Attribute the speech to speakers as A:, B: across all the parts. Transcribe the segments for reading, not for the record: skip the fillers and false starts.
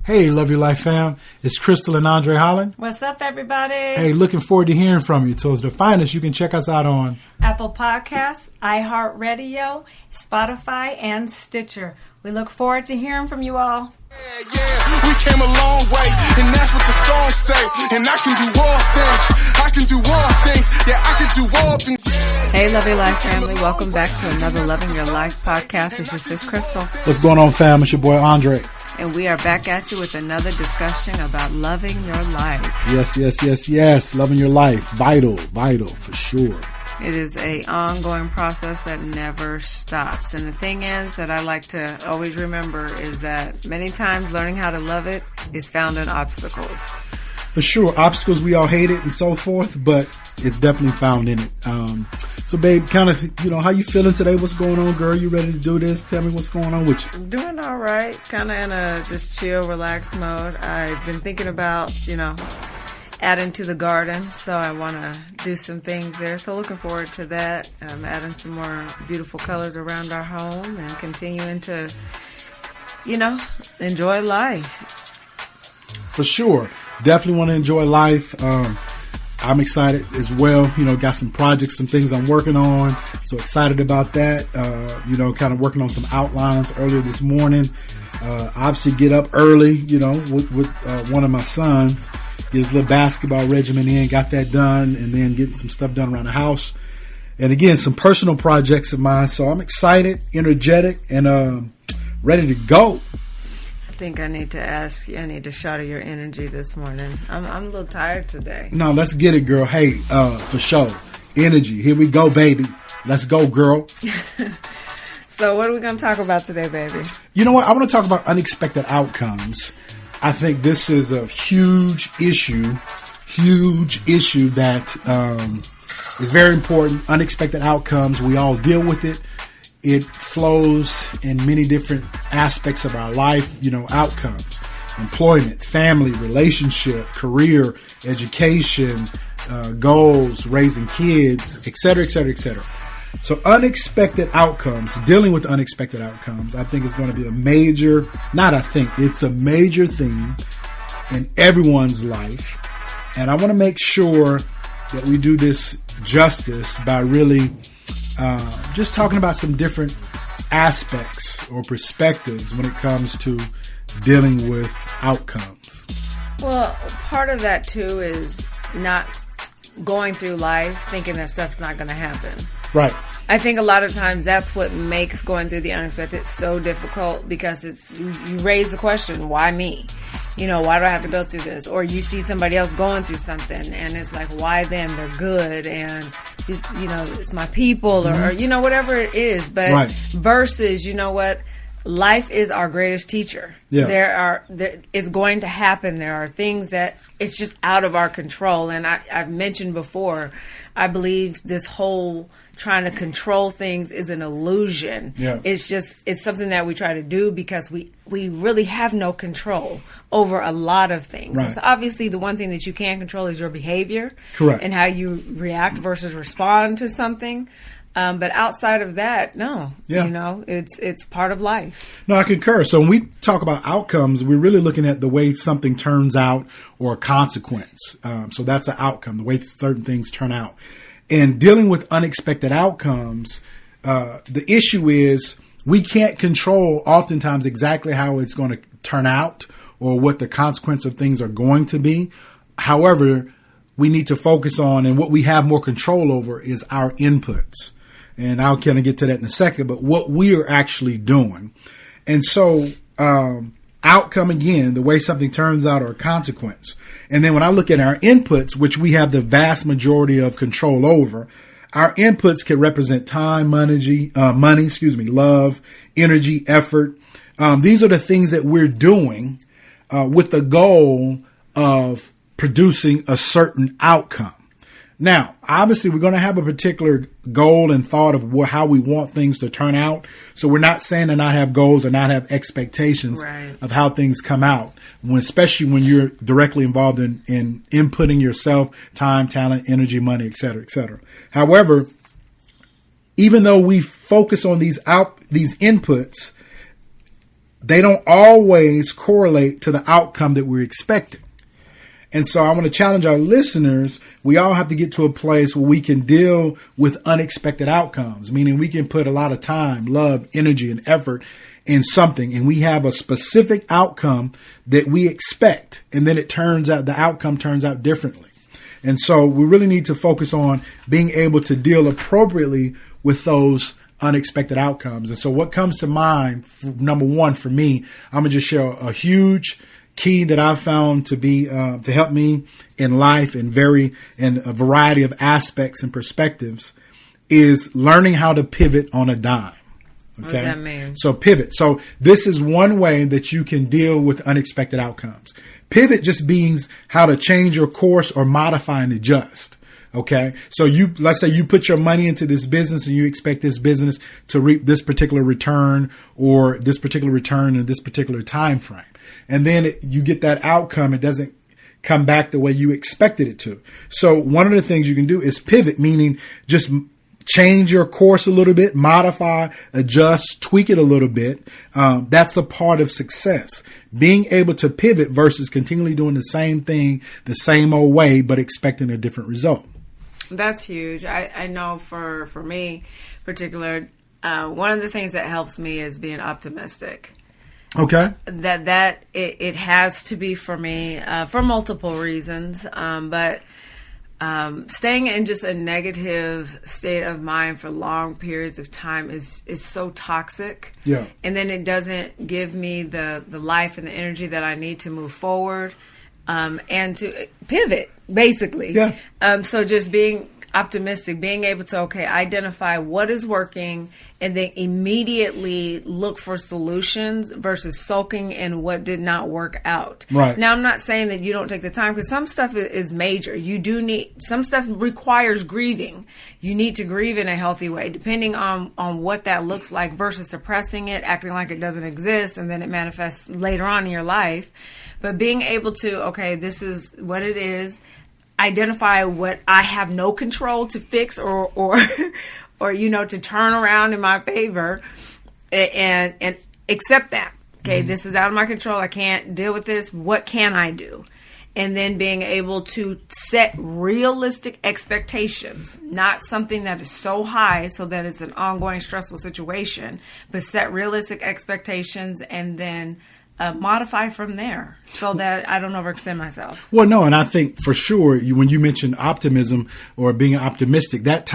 A: Hey, Love Your Life fam. It's Crystal and Andre Holland.
B: What's up, everybody?
A: Hey, looking forward to hearing from you. To find us, you can check us out on
B: Apple Podcasts, iHeartRadio, Spotify, and Stitcher. We look forward to hearing from you all.
C: Yeah, we came a long way, and that's what the song say. And I can do all things. I can do all things. Yeah, I can do all things.
B: Hey, Love Your Life family. Welcome back to another Loving Your Life podcast. It's just this Crystal.
A: What's going on, fam? It's your boy, Andre.
B: And we are back at you with another discussion about loving your life.
A: Yes. Loving your life. Vital, for sure.
B: It is a ongoing process that never stops. And the thing is that I like to always remember is that many times learning how to love it is found in obstacles.
A: For sure. Obstacles, we all hate it and so forth, but it's definitely found in it. So, babe, kind of, how you feeling today? What's going on, girl? You ready to do this? Tell me what's going on with you.
B: Doing all right. Kind of in a just chill, relaxed mode. I've been thinking about, adding to the garden, so I want to do some things there. So looking forward to that. Adding some more beautiful colors around our home and continuing to, enjoy life.
A: For sure. Definitely want to enjoy life. I'm excited as well. Got some projects, some things I'm working on. So excited about that. Kind of working on some outlines earlier this morning. Obviously get up early, with one of my sons. Get his little basketball regimen in, got that done, and then getting some stuff done around the house. And again, some personal projects of mine. So I'm excited, energetic, and ready to go.
B: I think I need to ask you, I need a shot of your energy this morning. I'm a little tired today.
A: No, let's get it, girl. Hey, for sure. Energy. Here we go, baby. Let's go, girl.
B: So what are we going to talk about today, baby?
A: You know what? I want to talk about unexpected outcomes. I think this is a huge issue that is very important. Unexpected outcomes. We all deal with it. It flows in many different aspects of our life, outcomes, employment, family, relationship, career, education, goals, raising kids, et cetera, et cetera, et cetera. So unexpected outcomes, dealing with unexpected outcomes, I think is going to be it's a major theme in everyone's life. And I want to make sure that we do this justice by really just talking about some different aspects or perspectives when it comes to dealing with outcomes.
B: Well, part of that too is not going through life thinking that stuff's not going to happen.
A: Right.
B: I think a lot of times that's what makes going through the unexpected so difficult, because you raise the question, why me? Why do I have to go through this? Or you see somebody else going through something and it's like, why them? They're good and, it's my people or whatever it is. But
A: right.
B: Versus, life is our greatest teacher.
A: Yeah.
B: It's going to happen. There are things that it's just out of our control. And I've mentioned before, I believe this whole trying to control things is an illusion.
A: Yeah.
B: It's something that we try to do because we really have no control over a lot of things.
A: Right.
B: So obviously the one thing that you can control is your behavior.
A: Correct.
B: And how you react versus respond to something. But outside of that, no.
A: Yeah.
B: It's part of life.
A: No, I concur. So when we talk about outcomes, we're really looking at the way something turns out or a consequence. So that's an outcome, the way certain things turn out. And dealing with unexpected outcomes, the issue is we can't control oftentimes exactly how it's going to turn out or what the consequence of things are going to be. However, we need to focus on, and what we have more control over is our inputs. And I'll kind of get to that in a second, but what we are actually doing. And so outcome, again, the way something turns out, or a consequence. And then when I look at our inputs, which we have the vast majority of control over, our inputs can represent time, money, love, energy, effort. These are the things that we're doing with the goal of producing a certain outcome. Now, obviously, we're going to have a particular goal and thought of how we want things to turn out. So we're not saying to not have goals or not have expectations
B: right.
A: of how things come out, especially when you're directly involved in inputting yourself, time, talent, energy, money, et cetera, et cetera. However, even though we focus on these inputs, they don't always correlate to the outcome that we're expecting. And so I want to challenge our listeners. We all have to get to a place where we can deal with unexpected outcomes, meaning we can put a lot of time, love, energy, and effort in something, and we have a specific outcome that we expect. And then the outcome turns out differently. And so we really need to focus on being able to deal appropriately with those unexpected outcomes. And so what comes to mind, number one, for me, I'm going to just share a huge key that I've found to be to help me in life in a variety of aspects and perspectives is learning how to pivot on a dime. Okay?
B: What does that mean? So
A: pivot. So this is one way that you can deal with unexpected outcomes. Pivot just means how to change your course or modify and adjust. Okay. So let's say you put your money into this business and you expect this business to reap this particular return or this particular return in this particular time frame. And then you get that outcome. It doesn't come back the way you expected it to. So one of the things you can do is pivot, meaning just change your course a little bit, modify, adjust, tweak it a little bit. That's a part of success. Being able to pivot versus continually doing the same thing the same old way, but expecting a different result.
B: That's huge. I know for me in particular, one of the things that helps me is being optimistic.
A: Okay.
B: That it has to be for me for multiple reasons, but staying in just a negative state of mind for long periods of time is so toxic.
A: Yeah.
B: And then it doesn't give me the life and the energy that I need to move forward and to pivot, basically.
A: Yeah.
B: So just being optimistic, being able to, identify what is working and then immediately look for solutions versus sulking in what did not work out.
A: Right.
B: Now, I'm not saying that you don't take the time because some stuff is major. You do need, some stuff requires grieving. You need to grieve in a healthy way, depending on what that looks like versus suppressing it, acting like it doesn't exist, and then it manifests later on in your life. But being able to, this is what it is. Identify what I have no control to fix or to turn around in my favor and accept that. Okay, This is out of my control. I can't deal with this. What can I do? And then being able to set realistic expectations, not something that is so high so that it's an ongoing stressful situation, but set realistic expectations and then modify from there so that I don't overextend myself.
A: Well, no, and I think for sure when you mention optimism or being optimistic, that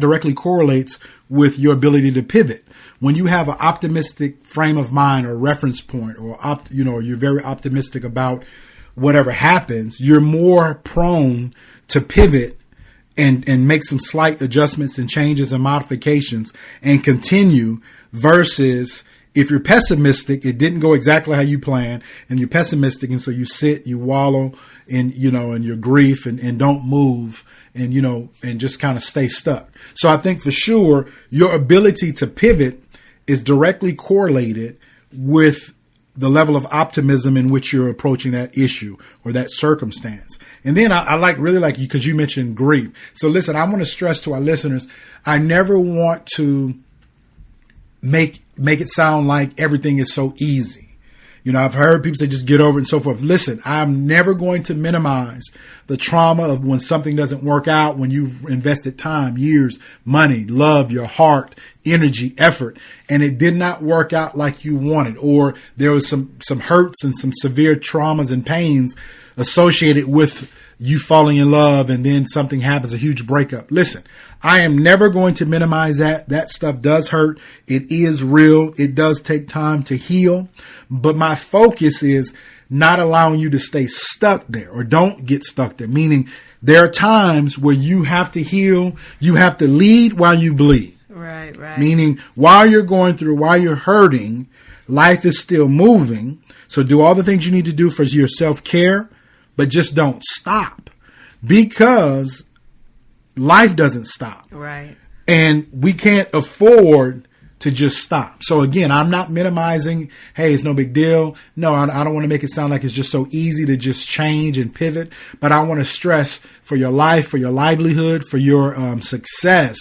A: directly correlates with your ability to pivot. When you have an optimistic frame of mind or reference point, or you're very optimistic about whatever happens, you're more prone to pivot and make some slight adjustments and changes and modifications and continue versus if you're pessimistic, it didn't go exactly how you planned, and you're pessimistic, and so you sit, you wallow in your grief and don't move and just kind of stay stuck. So I think for sure your ability to pivot is directly correlated with the level of optimism in which you're approaching that issue or that circumstance. And then I really like you because you mentioned grief. So listen, I want to stress to our listeners, I never want to make it sound like everything is so easy. I've heard people say just get over it and so forth. Listen, I'm never going to minimize the trauma of when something doesn't work out, when you've invested time, years, money, love, your heart, energy, effort, and it did not work out like you wanted, or there was some hurts and some severe traumas and pains associated with you falling in love and then something happens, a huge breakup. Listen, I am never going to minimize that. That stuff does hurt. It is real. It does take time to heal. But my focus is not allowing you to stay stuck there or don't get stuck there. Meaning there are times where you have to heal. You have to lead while you bleed.
B: Right.
A: Meaning while you're going through, while you're hurting, life is still moving. So do all the things you need to do for your self-care, but just don't stop because life doesn't stop.
B: Right.
A: And we can't afford to just stop. So again, I'm not minimizing, hey, it's no big deal. No, I don't want to make it sound like it's just so easy to just change and pivot. But I want to stress for your life, for your livelihood, for your success,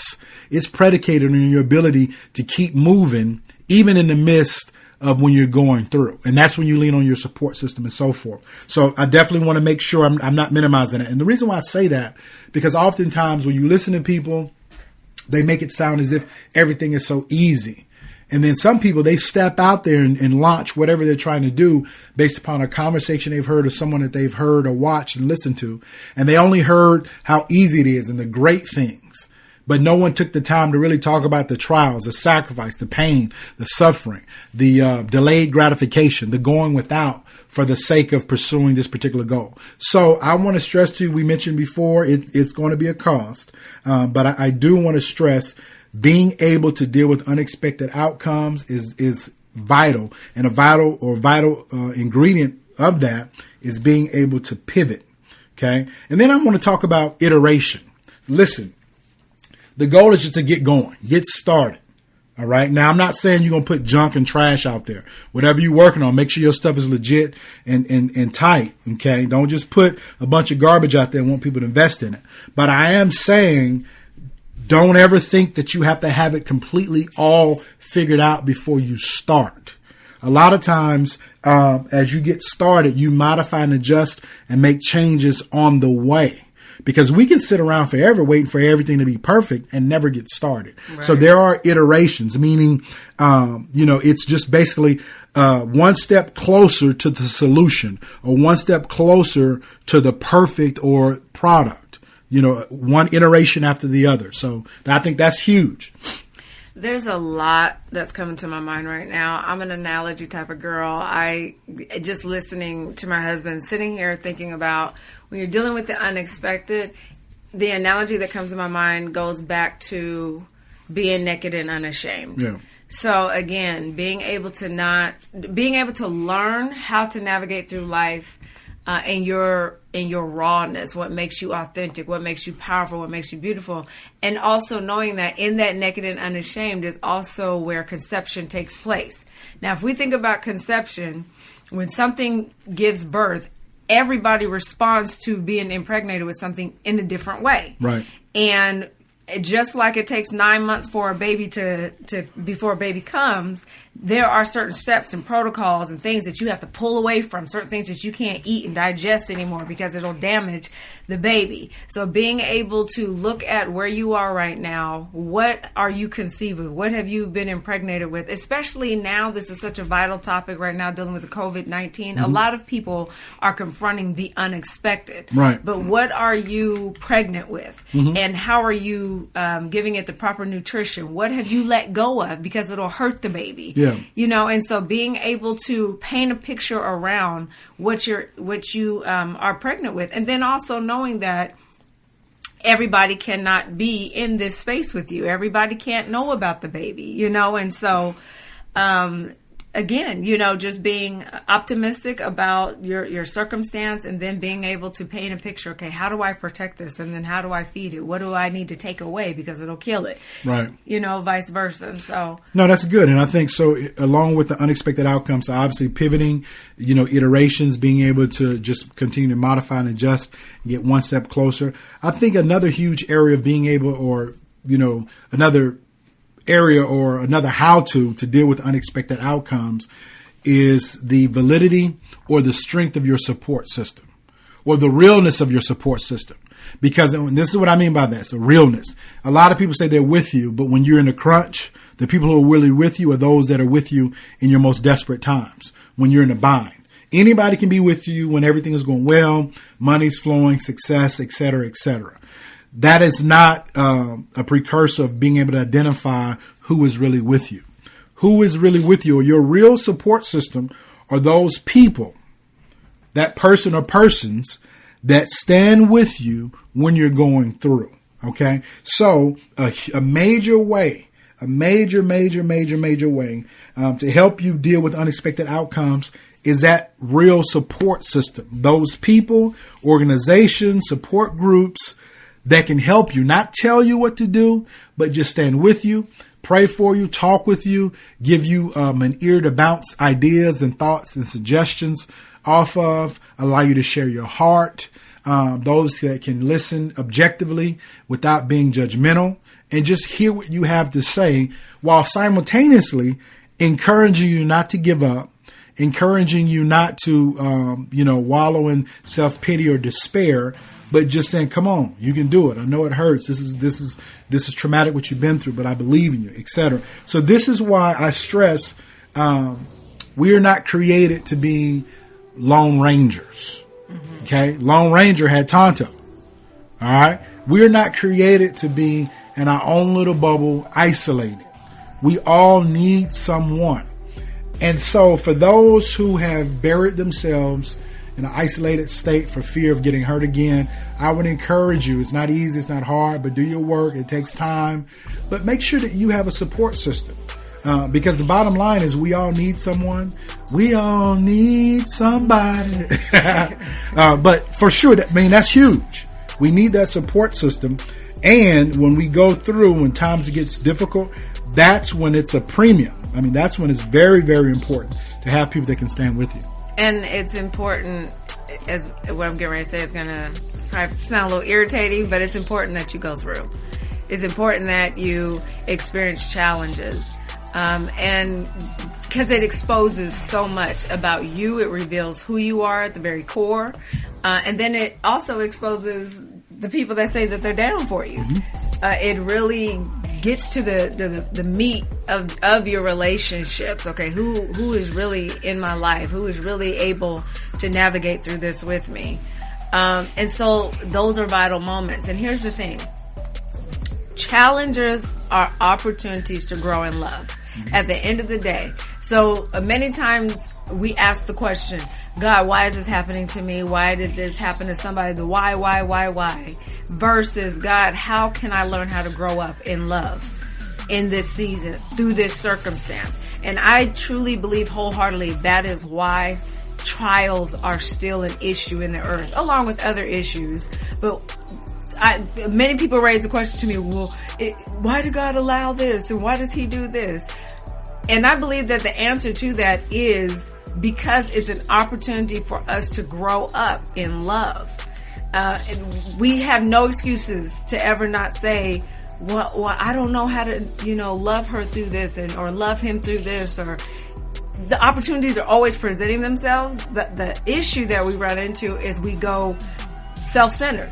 A: it's predicated on your ability to keep moving, even in the midst of when you're going through. And that's when you lean on your support system and so forth. So I definitely want to make sure I'm not minimizing it. And the reason why I say that, because oftentimes when you listen to people, they make it sound as if everything is so easy. And then some people, they step out there and launch whatever they're trying to do based upon a conversation they've heard or someone that they've heard or watched and listened to. And they only heard how easy it is and the great things. But no one took the time to really talk about the trials, the sacrifice, the pain, the suffering, the delayed gratification, the going without for the sake of pursuing this particular goal. So I want to stress to you, we mentioned before, it's going to be a cost. But I do want to stress being able to deal with unexpected outcomes is vital. And a vital ingredient of that is being able to pivot. Okay. And then I want to talk about iteration. Listen. The goal is just to get going, get started. All right. Now, I'm not saying you're going to put junk and trash out there. Whatever you're working on, make sure your stuff is legit and tight. Okay. Don't just put a bunch of garbage out there and want people to invest in it. But I am saying don't ever think that you have to have it completely all figured out before you start. A lot of times, as you get started, you modify and adjust and make changes on the way. Because we can sit around forever waiting for everything to be perfect and never get started. Right. So there are iterations, meaning, it's just basically one step closer to the solution or one step closer to the perfect or product, one iteration after the other. So I think that's huge.
B: There's a lot that's coming to my mind right now. I'm an analogy type of girl. I just listening to my husband, sitting here thinking about when you're dealing with the unexpected, the analogy that comes to my mind goes back to being naked and unashamed. Yeah. So again, being able to learn how to navigate through life in your rawness, what makes you authentic, what makes you powerful, what makes you beautiful. And also knowing that in that naked and unashamed is also where conception takes place. Now, if we think about conception, when something gives birth, everybody responds to being impregnated with something in a different way. Right. And just like it takes 9 months for a baby to before a baby comes, there are certain steps and protocols and things that you have to pull away from, certain things that you can't eat and digest anymore because it'll damage the baby. So being able to look at where you are right now, what are you conceived with? What have you been impregnated with? Especially now, this is such a vital topic right now, dealing with the COVID-19. Mm-hmm. A lot of people are confronting the unexpected. Right. But what are you pregnant with? Mm-hmm. And how are you giving it the proper nutrition? What have you let go of because it'll hurt the baby? Yeah. And so being able to paint a picture around what you are pregnant with, and then also knowing that everybody cannot be in this space with you. Everybody can't know about the baby, and so again, just being optimistic about your circumstance and then being able to paint a picture. Okay, how do I protect this? And then how do I feed it? What do I need to take away because it'll kill it? Right. Vice versa. And so. No,
A: that's good. And I think so along with the unexpected outcomes, so obviously pivoting, iterations, being able to just continue to modify and adjust and get one step closer. I think another huge area of being able another area or another how-to deal with unexpected outcomes is the validity or the strength of your support system or the realness of your support system. Because this is what I mean by that. So realness. A lot of people say they're with you, but when you're in a crunch, the people who are really with you are those that are with you in your most desperate times, when you're in a bind. Anybody can be with you when everything is going well, money's flowing, success, et cetera, et cetera. That is not a precursor of being able to identify who is really with you. Who is really with you, or your real support system, are those people, that person or persons that stand with you when you're going through. Okay, so a major way, a major way to help you deal with unexpected outcomes is that real support system. Those people, organizations, support groups that can help you, not tell you what to do, but just stand with you, pray for you, talk with you, give you an ear to bounce ideas and thoughts and suggestions off of, allow you to share your heart, those that can listen objectively without being judgmental and just hear what you have to say while simultaneously encouraging you not to give up, encouraging you not to, wallow in self-pity or despair, but just saying, come on, you can do it. I know it hurts. This is traumatic what you've been through, but I believe in you, etc. So this is why I stress, we are not created to be Lone Rangers. Mm-hmm. Okay. Lone Ranger had Tonto. All right. We are not created to be in our own little bubble, isolated. We all need someone. And so for those who have buried themselves in an isolated state for fear of getting hurt again, I would encourage you. It's not easy. It's not hard, but do your work. It takes time, but make sure that you have a support system. Because the bottom line is we all need someone. We all need somebody. But for sure, that's huge. We need that support system. And when we go through, when times gets difficult, that's when it's a premium. That's when it's very, very important to have people that can stand with you.
B: And it's important, as what I'm getting ready to say is going to probably sound a little irritating, but it's important that you go through. It's important that you experience challenges. And because it exposes so much about you, it reveals who you are at the very core. And then it also exposes the people that say that they're down for you. Mm-hmm. It really gets to the meat of your relationships. Okay, who is really in my life? Who is really able to navigate through this with me? And so those are vital moments. And here's the thing. Challenges are opportunities to grow in love at the end of the day. So many times we ask the question, God, why is this happening to me? Why did this happen to somebody? The why? Versus, God, how can I learn how to grow up in love in this season, through this circumstance? And I truly believe wholeheartedly that is why trials are still an issue in the earth, along with other issues. But many people raise the question to me, well, why did God allow this? And why does he do this? And I believe that the answer to that is because it's an opportunity for us to grow up in love. We have no excuses to ever not say, well, I don't know how to, love her through this or love him through this, or the opportunities are always presenting themselves. The issue that we run into is we go self-centered,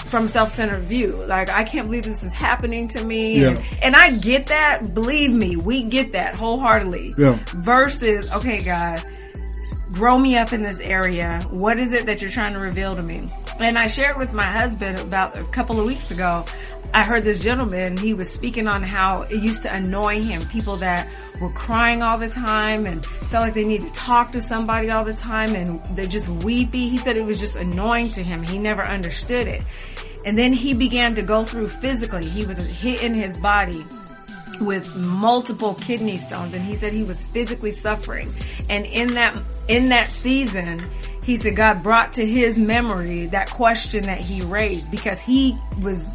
B: from self-centered view. Like, I can't believe this is happening to me. Yeah. And I get that. Believe me, we get that wholeheartedly. Yeah. Versus, okay, God, grow me up in this area. What is it that you're trying to reveal to me? And I shared with my husband about a couple of weeks ago. I heard this gentleman, he was speaking on how it used to annoy him, people that were crying all the time and felt like they needed to talk to somebody all the time and they're just weepy. He said it was just annoying to him. He never understood it. And then he began to go through physically. He was hit in his body with multiple kidney stones, and he said he was physically suffering. And in that season, he said God brought to his memory that question that he raised, because he was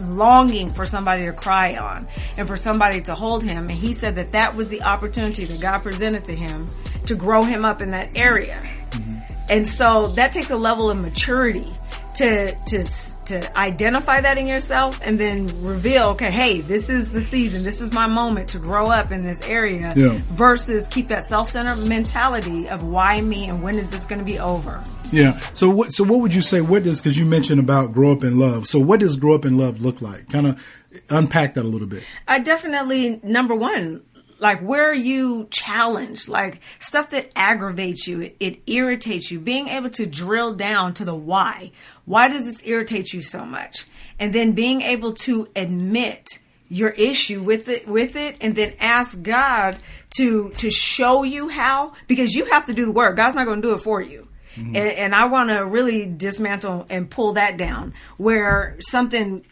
B: longing for somebody to cry on and for somebody to hold him. And he said that was the opportunity that God presented to him to grow him up in that area. Mm-hmm. And so that takes a level of maturity to identify that in yourself and then reveal, okay, hey, this is the season. This is my moment to grow up in this area, versus keep that self-centered mentality of why me and when is this going to be over?
A: Yeah. So what would you say, because you mentioned about grow up in love. So what does grow up in love look like? Kind of unpack that a little bit.
B: I definitely, number one, like, where are you challenged? Like, stuff that aggravates you, it irritates you. Being able to drill down to the why. Why does this irritate you so much? And then being able to admit your issue with it, and then ask God to show you how, because you have to do the work. God's not going to do it for you. Mm-hmm. And I want to really dismantle and pull that down, where something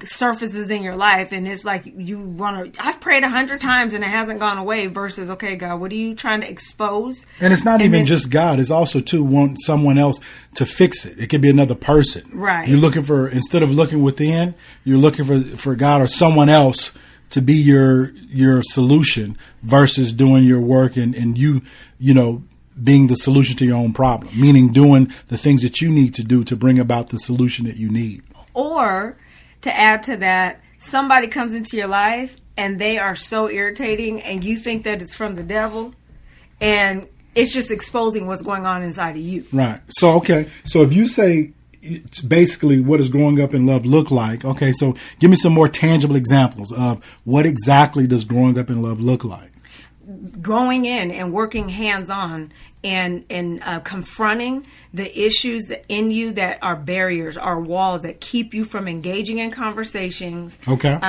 B: surfaces in your life and it's like I've prayed 100 times and it hasn't gone away, versus, okay, God, what are you trying to expose?
A: And it's not even just God. It's also to want someone else to fix it. It could be another person.
B: Right.
A: You're looking for, instead of looking within, you're looking for God or someone else to be your solution, versus doing your work and you being the solution to your own problem, meaning doing the things that you need to do to bring about the solution that you need.
B: Or to add to that, somebody comes into your life and they are so irritating, and you think that it's from the devil, and it's just exposing what's going on inside of you.
A: Right. So, okay. So if you say it's basically what does growing up in love look like? Okay. So give me some more tangible examples of what exactly does growing up in love look like?
B: Going in and working hands-on and confronting the issues that in you that are barriers, are walls that keep you from engaging in conversations.
A: Okay.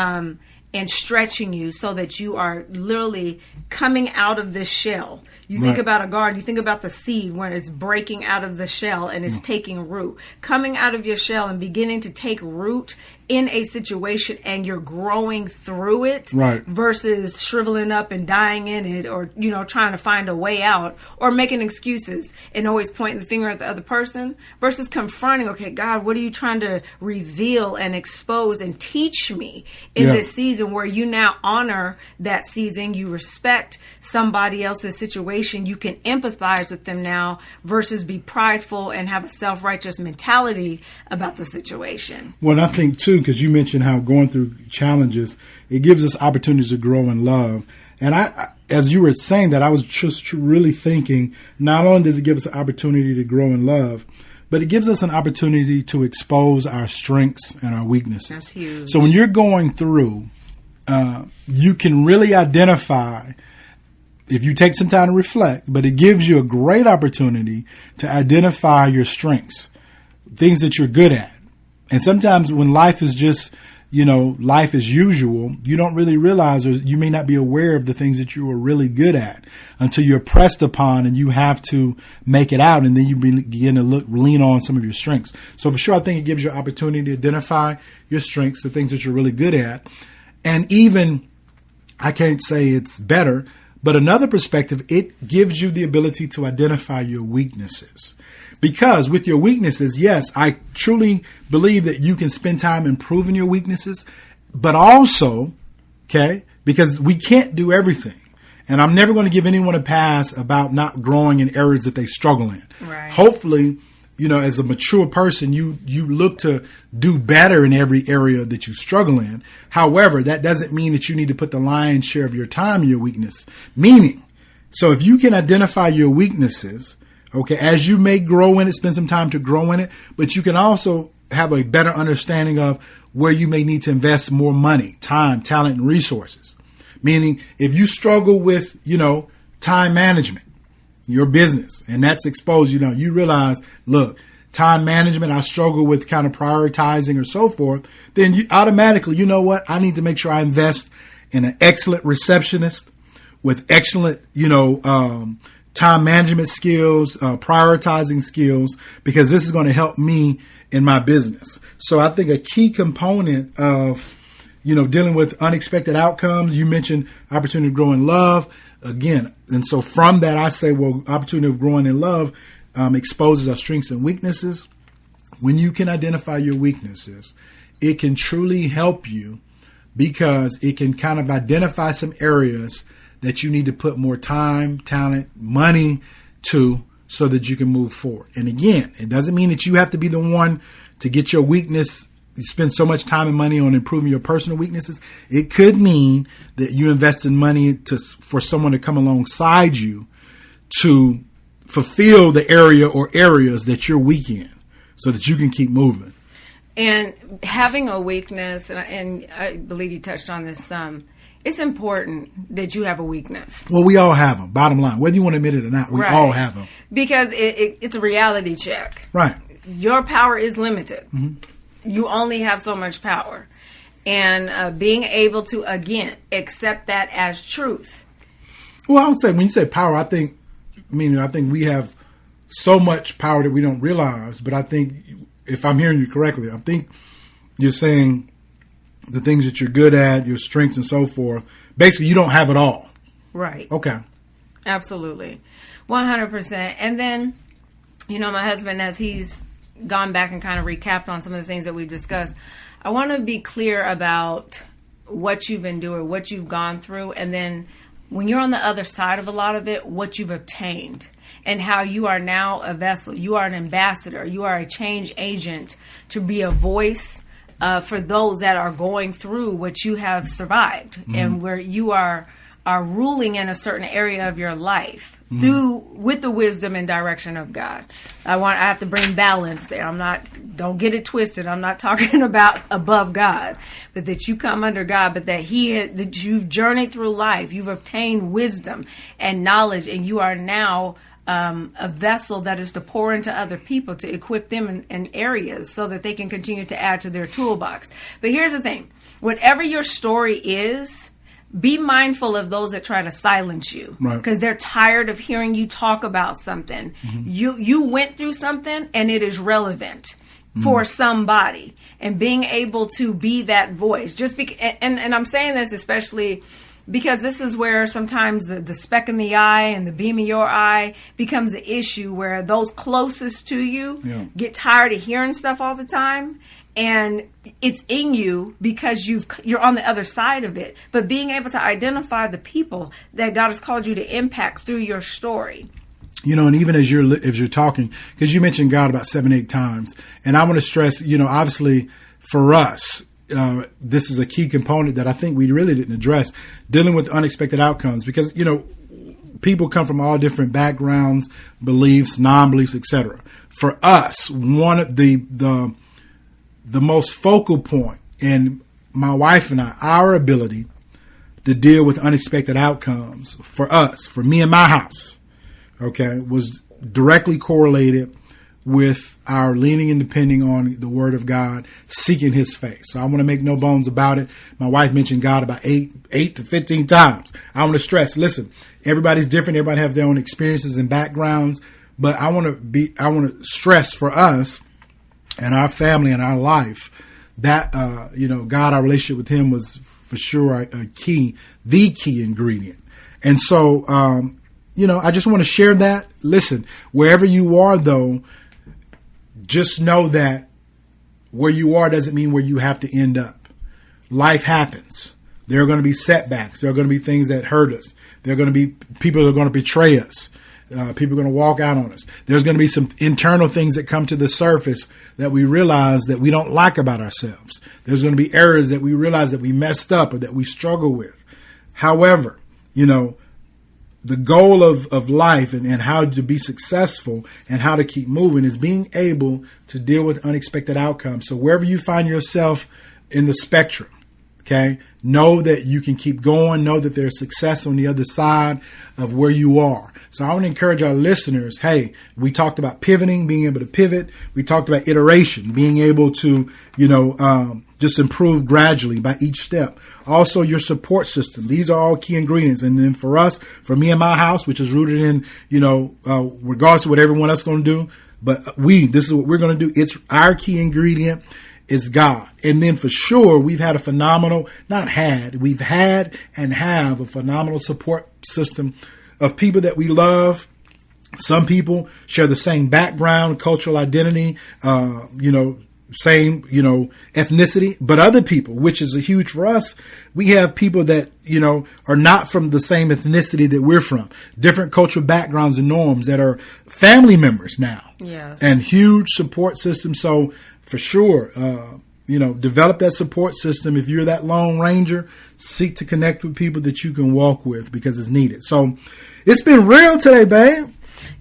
B: And stretching you so that you are literally coming out of this shell. You think about a garden, you think about the seed when it's breaking out of the shell and it's taking root. Coming out of your shell and beginning to take root in a situation, and you're growing through it versus shriveling up and dying in it, or, trying to find a way out, or making excuses and always pointing the finger at the other person, versus confronting, okay, God, what are you trying to reveal and expose and teach me in this season, where you now honor that season, you respect somebody else's situation, you can empathize with them now, versus be prideful and have a self-righteous mentality about the situation.
A: Well, I think too, because you mentioned how going through challenges, it gives us opportunities to grow in love. And I, as you were saying that, I was just really thinking, not only does it give us an opportunity to grow in love, but it gives us an opportunity to expose our strengths and our weaknesses.
B: That's huge.
A: So when you're going through, you can really identify, if you take some time to reflect, but it gives you a great opportunity to identify your strengths, things that you're good at. And sometimes when life is just, life as usual, you don't really realize, or you may not be aware of the things that you are really good at until you're pressed upon and you have to make it out. And then you begin to lean on some of your strengths. So for sure, I think it gives you an opportunity to identify your strengths, the things that you're really good at. And even, I can't say it's better, but another perspective, it gives you the ability to identify your weaknesses. Because with your weaknesses, yes, I truly believe that you can spend time improving your weaknesses, but also, because we can't do everything. And I'm never going to give anyone a pass about not growing in areas that they struggle in.
B: Right.
A: Hopefully, as a mature person, you look to do better in every area that you struggle in. However, that doesn't mean that you need to put the lion's share of your time in your weakness. Meaning, so if you can identify your weaknesses, as you may grow in it, spend some time to grow in it, but you can also have a better understanding of where you may need to invest more money, time, talent, and resources. Meaning, if you struggle with, time management, your business, and that's exposed, you realize, look, time management, I struggle with kind of prioritizing or so forth, then you automatically, I need to make sure I invest in an excellent receptionist with excellent, time management skills, prioritizing skills, because this is going to help me in my business. So I think a key component of, dealing with unexpected outcomes, you mentioned opportunity to grow in love again. And so from that, I say, well, opportunity of growing in love exposes our strengths and weaknesses. When you can identify your weaknesses, it can truly help you, because it can kind of identify some areas that you need to put more time, talent, money to, so that you can move forward. And again, it doesn't mean that you have to be the one to get your weakness. You spend so much time and money on improving your personal weaknesses. It could mean that you invest in money for someone to come alongside you to fulfill the area or areas that you're weak in, so that you can keep moving.
B: And having a weakness, and I believe you touched on this some, it's important that you have a weakness.
A: Well, we all have them. Bottom line, whether you want to admit it or not, we all have them.
B: Because it's a reality check.
A: Right.
B: Your power is limited.
A: Mm-hmm.
B: You only have so much power. And being able to, again, accept that as truth.
A: Well, I would say when you say power, I think we have so much power that we don't realize. But I think, if I'm hearing you correctly, I think you're saying the things that you're good at, your strengths and so forth, basically you don't have it all.
B: Right.
A: Okay.
B: Absolutely. 100%. And then, my husband, as he's gone back and kind of recapped on some of the things that we've discussed, I want to be clear about what you've endured, what you've gone through, and then when you're on the other side of a lot of it, what you've obtained, and how you are now a vessel. You are an ambassador. You are a change agent to be a voice for those that are going through what you have survived and where you are ruling in a certain area of your life with the wisdom and direction of God. I have to bring balance there. Don't get it twisted. I'm not talking about above God, but that you come under God, but that that you've journeyed through life. You've obtained wisdom and knowledge, and you are now a vessel that is to pour into other people, to equip them in areas so that they can continue to add to their toolbox. But here's the thing. Whatever your story is, be mindful of those that try to silence you, because they're tired of hearing you talk about something. You went through something and it is relevant for somebody, and being able to be that voice. And I'm saying this especially because this is where sometimes the speck in the eye and the beam in your eye becomes an issue, where those closest to you get tired of hearing stuff all the time. And it's in you because you're on the other side of it. But being able to identify the people that God has called you to impact through your story.
A: And even as you're talking, because you mentioned God about 7-8 times, and I want to stress, obviously for us, this is a key component that I think we really didn't address, dealing with unexpected outcomes, because people come from all different backgrounds, beliefs, non-beliefs, etc. For us, one of the most focal point in my wife and our ability to deal with unexpected outcomes for me and my house, was directly correlated with our leaning and depending on the Word of God, seeking His face. So I want to make no bones about it. My wife mentioned God about 8 to 15 times. I want to stress, listen, everybody's different. Everybody have their own experiences and backgrounds, but I want to stress for us and our family and our life that, God, our relationship with Him was for sure the key ingredient. And so, I just want to share that. Listen, wherever you are, though, just know that where you are doesn't mean where you have to end up. Life happens. There are going to be setbacks. There are going to be things that hurt us. There are going to be people that are going to betray us. People are going to walk out on us. There's going to be some internal things that come to the surface that we realize that we don't like about ourselves. There's going to be errors that we realize that we messed up or that we struggle with. However, the goal of life and how to be successful and how to keep moving is being able to deal with unexpected outcomes. So wherever you find yourself in the spectrum, know that you can keep going. Know that there's success on the other side of where you are. So I want to encourage our listeners, hey, we talked about pivoting, being able to pivot. We talked about iteration, being able to, just improve gradually by each step. Also, your support system. These are all key ingredients. And then for me and my house, which is rooted in, regardless of what everyone else is going to do, but this is what we're going to do. It's our key ingredient is God. And then for sure, we've had and have a phenomenal support system of people that we love. Some people share the same background, cultural identity, same, ethnicity, but other people, which is a huge for us, we have people that, are not from the same ethnicity that we're from, different cultural backgrounds and norms that are family members now.
B: Yeah.
A: And huge support system. So for sure, develop that support system. If you're that Lone Ranger, seek to connect with people that you can walk with because it's needed. So it's been real today, babe.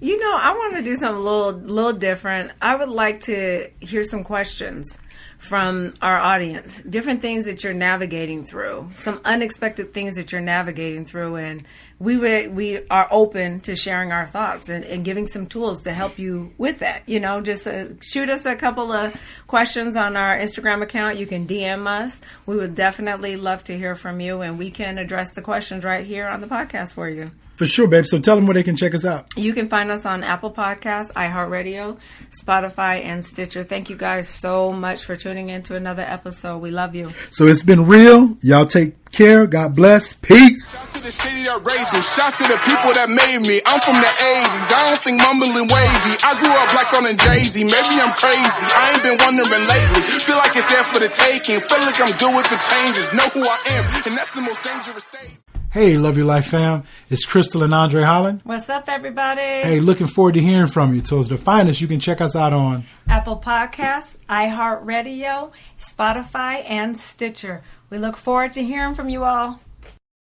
B: I want to do something a little different. I would like to hear some questions from our audience, different things that you're navigating through, some unexpected things that you're navigating through, and we are open to sharing our thoughts and giving some tools to help you with that. Just shoot us a couple of questions on our Instagram account. You can DM us. We would definitely love to hear from you, and we can address the questions right here on the podcast for you.
A: For sure, babe. So tell them where they can check us out.
B: You can find us on Apple Podcasts, iHeartRadio, Spotify, and Stitcher. Thank you guys so much for tuning in to another episode. We love you.
A: So it's been real. Y'all take care. God bless. Peace.
C: Shout to the city that raised me. Shout to the people that made me. I'm from the 80s. I don't think mumbling wavy. I grew up black on a Jay-Z. Maybe I'm crazy. I ain't been wondering lately. Feel like it's there for the taking. Feel like I'm good with the changes. Know who I am. And that's the most dangerous thing.
A: Hey, Love Your Life fam. It's Crystal and Andre Holland.
B: What's up, everybody?
A: Hey, looking forward to hearing from you. So to find us, you can check us out on
B: Apple Podcasts, iHeartRadio, Spotify, and Stitcher. We look forward to hearing from you all.